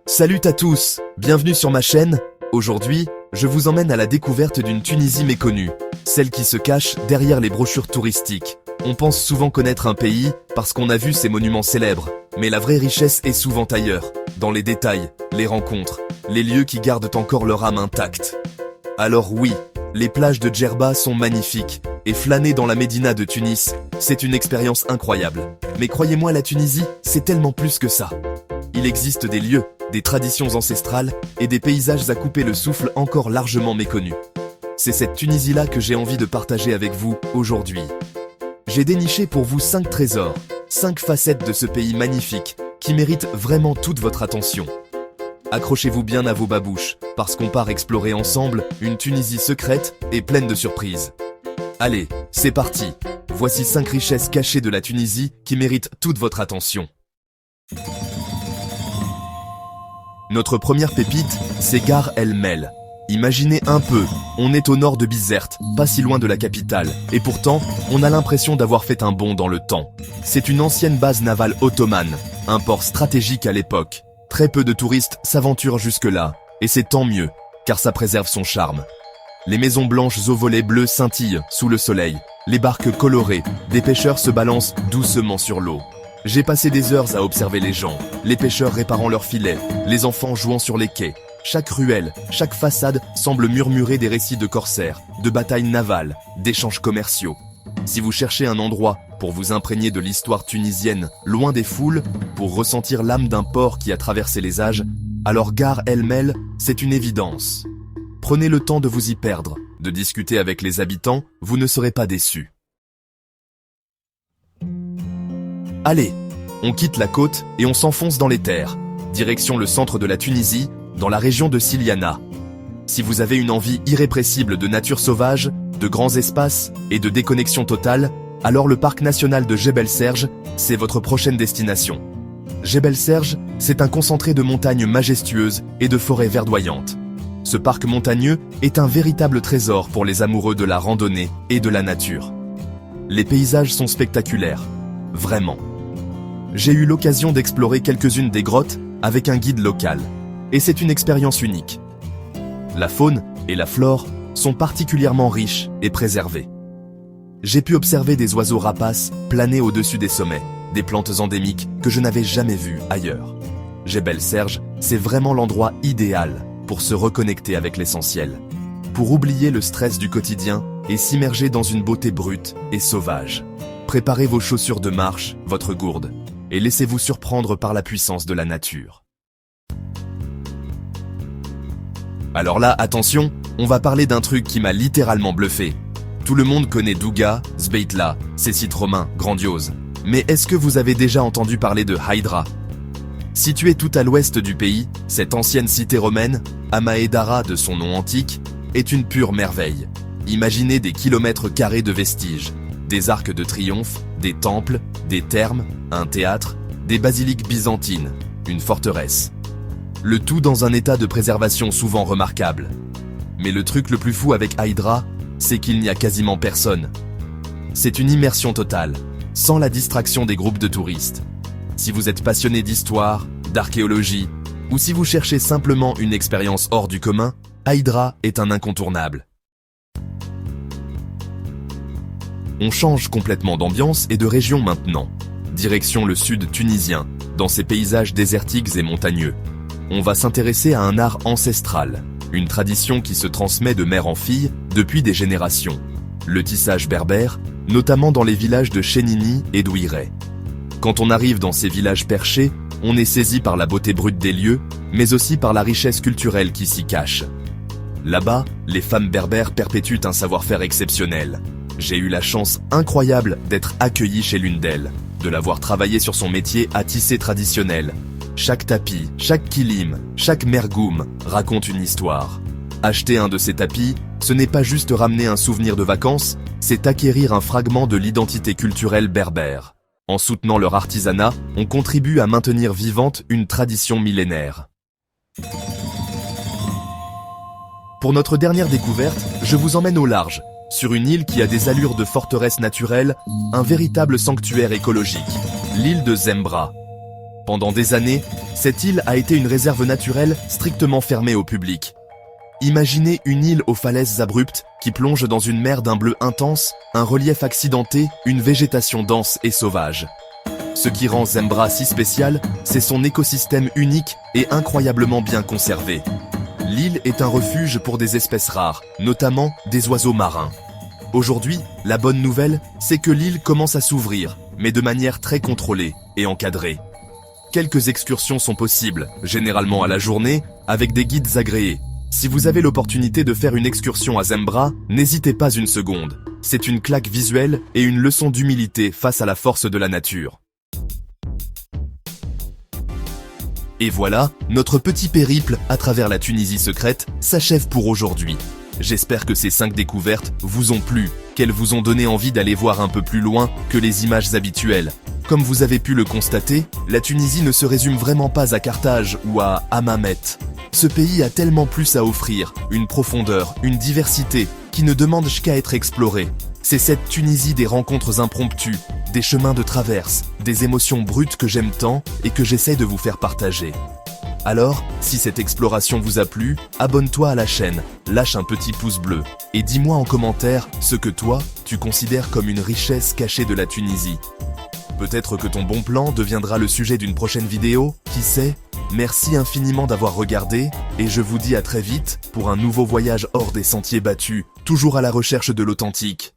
Salut à tous, bienvenue sur ma chaîne. Aujourd'hui, je vous emmène à la découverte d'une Tunisie méconnue, celle qui se cache derrière les brochures touristiques. On pense souvent connaître un pays parce qu'on a vu ses monuments célèbres, mais la vraie richesse est souvent ailleurs, dans les détails, les rencontres, les lieux qui gardent encore leur âme intacte. Alors oui, les plages de Djerba sont magnifiques, et flâner dans la Médina de Tunis, c'est une expérience incroyable. Mais croyez-moi, la Tunisie, c'est tellement plus que ça. Il existe des lieux, des traditions ancestrales et des paysages à couper le souffle encore largement méconnus. C'est cette Tunisie-là que j'ai envie de partager avec vous aujourd'hui. J'ai déniché pour vous 5 trésors, 5 facettes de ce pays magnifique qui méritent vraiment toute votre attention. Accrochez-vous bien à vos babouches, parce qu'on part explorer ensemble une Tunisie secrète et pleine de surprises. Allez, c'est parti. Voici 5 richesses cachées de la Tunisie qui méritent toute votre attention. Notre première pépite, c'est Gare El Mel. Imaginez un peu, on est au nord de Bizerte, pas si loin de la capitale, et pourtant, on a l'impression d'avoir fait un bond dans le temps. C'est une ancienne base navale ottomane, un port stratégique à l'époque. Très peu de touristes s'aventurent jusque-là, et c'est tant mieux, car ça préserve son charme. Les maisons blanches aux volets bleus scintillent sous le soleil, les barques colorées, des pêcheurs se balancent doucement sur l'eau. J'ai passé des heures à observer les gens, les pêcheurs réparant leurs filets, les enfants jouant sur les quais. Chaque ruelle, chaque façade semble murmurer des récits de corsaires, de batailles navales, d'échanges commerciaux. Si vous cherchez un endroit pour vous imprégner de l'histoire tunisienne, loin des foules, pour ressentir l'âme d'un port qui a traversé les âges, alors Gare El Mel, c'est une évidence. Prenez le temps de vous y perdre, de discuter avec les habitants, vous ne serez pas déçus. Allez, on quitte la côte et on s'enfonce dans les terres, direction le centre de la Tunisie, dans la région de Siliana. Si vous avez une envie irrépressible de nature sauvage, de grands espaces et de déconnexion totale, alors le parc national de Jebel Serge, c'est votre prochaine destination. Jebel Serge, c'est un concentré de montagnes majestueuses et de forêts verdoyantes. Ce parc montagneux est un véritable trésor pour les amoureux de la randonnée et de la nature. Les paysages sont spectaculaires, vraiment. J'ai eu l'occasion d'explorer quelques-unes des grottes avec un guide local, et c'est une expérience unique. La faune et la flore sont particulièrement riches et préservées. J'ai pu observer des oiseaux rapaces planer au-dessus des sommets, des plantes endémiques que je n'avais jamais vues ailleurs. Jebel Serge, c'est vraiment l'endroit idéal pour se reconnecter avec l'essentiel, pour oublier le stress du quotidien et s'immerger dans une beauté brute et sauvage. Préparez vos chaussures de marche, votre gourde, et laissez-vous surprendre par la puissance de la nature. Alors là, attention, on va parler d'un truc qui m'a littéralement bluffé. Tout le monde connaît Douga, Sbeitla, ces sites romains grandioses. Mais est-ce que vous avez déjà entendu parler de Haïdra? Située tout à l'ouest du pays, cette ancienne cité romaine, Amaedara de son nom antique, est une pure merveille. Imaginez des kilomètres carrés de vestiges, des arcs de triomphe, des temples, des thermes, un théâtre, des basiliques byzantines, une forteresse. Le tout dans un état de préservation souvent remarquable. Mais le truc le plus fou avec Haïdra, c'est qu'il n'y a quasiment personne. C'est une immersion totale, sans la distraction des groupes de touristes. Si vous êtes passionné d'histoire, d'archéologie, ou si vous cherchez simplement une expérience hors du commun, Haïdra est un incontournable. On change complètement d'ambiance et de région maintenant. Direction le sud tunisien, dans ses paysages désertiques et montagneux. On va s'intéresser à un art ancestral, une tradition qui se transmet de mère en fille depuis des générations. Le tissage berbère, notamment dans les villages de Chénini et d'Ouiré. Quand on arrive dans ces villages perchés, on est saisi par la beauté brute des lieux, mais aussi par la richesse culturelle qui s'y cache. Là-bas, les femmes berbères perpétuent un savoir-faire exceptionnel. J'ai eu la chance incroyable d'être accueilli chez l'une d'elles, de la voir travailler sur son métier à tisser traditionnel. Chaque tapis, chaque kilim, chaque mergoum raconte une histoire. Acheter un de ces tapis, ce n'est pas juste ramener un souvenir de vacances, c'est acquérir un fragment de l'identité culturelle berbère. En soutenant leur artisanat, on contribue à maintenir vivante une tradition millénaire. Pour notre dernière découverte, je vous emmène au large, sur une île qui a des allures de forteresse naturelle, un véritable sanctuaire écologique, l'île de Zembra. Pendant des années, cette île a été une réserve naturelle strictement fermée au public. Imaginez une île aux falaises abruptes qui plonge dans une mer d'un bleu intense, un relief accidenté, une végétation dense et sauvage. Ce qui rend Zembra si spécial, c'est son écosystème unique et incroyablement bien conservé. L'île est un refuge pour des espèces rares, notamment des oiseaux marins. Aujourd'hui, la bonne nouvelle, c'est que l'île commence à s'ouvrir, mais de manière très contrôlée et encadrée. Quelques excursions sont possibles, généralement à la journée, avec des guides agréés. Si vous avez l'opportunité de faire une excursion à Zembra, n'hésitez pas une seconde. C'est une claque visuelle et une leçon d'humilité face à la force de la nature. Et voilà, notre petit périple à travers la Tunisie secrète s'achève pour aujourd'hui. J'espère que ces 5 découvertes vous ont plu, qu'elles vous ont donné envie d'aller voir un peu plus loin que les images habituelles. Comme vous avez pu le constater, la Tunisie ne se résume vraiment pas à Carthage ou à Hammamet. Ce pays a tellement plus à offrir, une profondeur, une diversité, qui ne demande qu'à être explorée. C'est cette Tunisie des rencontres impromptues, des chemins de traverse, des émotions brutes que j'aime tant et que j'essaie de vous faire partager. Alors, si cette exploration vous a plu, abonne-toi à la chaîne, lâche un petit pouce bleu et dis-moi en commentaire ce que toi, tu considères comme une richesse cachée de la Tunisie. Peut-être que ton bon plan deviendra le sujet d'une prochaine vidéo, qui sait? Merci infiniment d'avoir regardé, et je vous dis à très vite pour un nouveau voyage hors des sentiers battus, toujours à la recherche de l'authentique.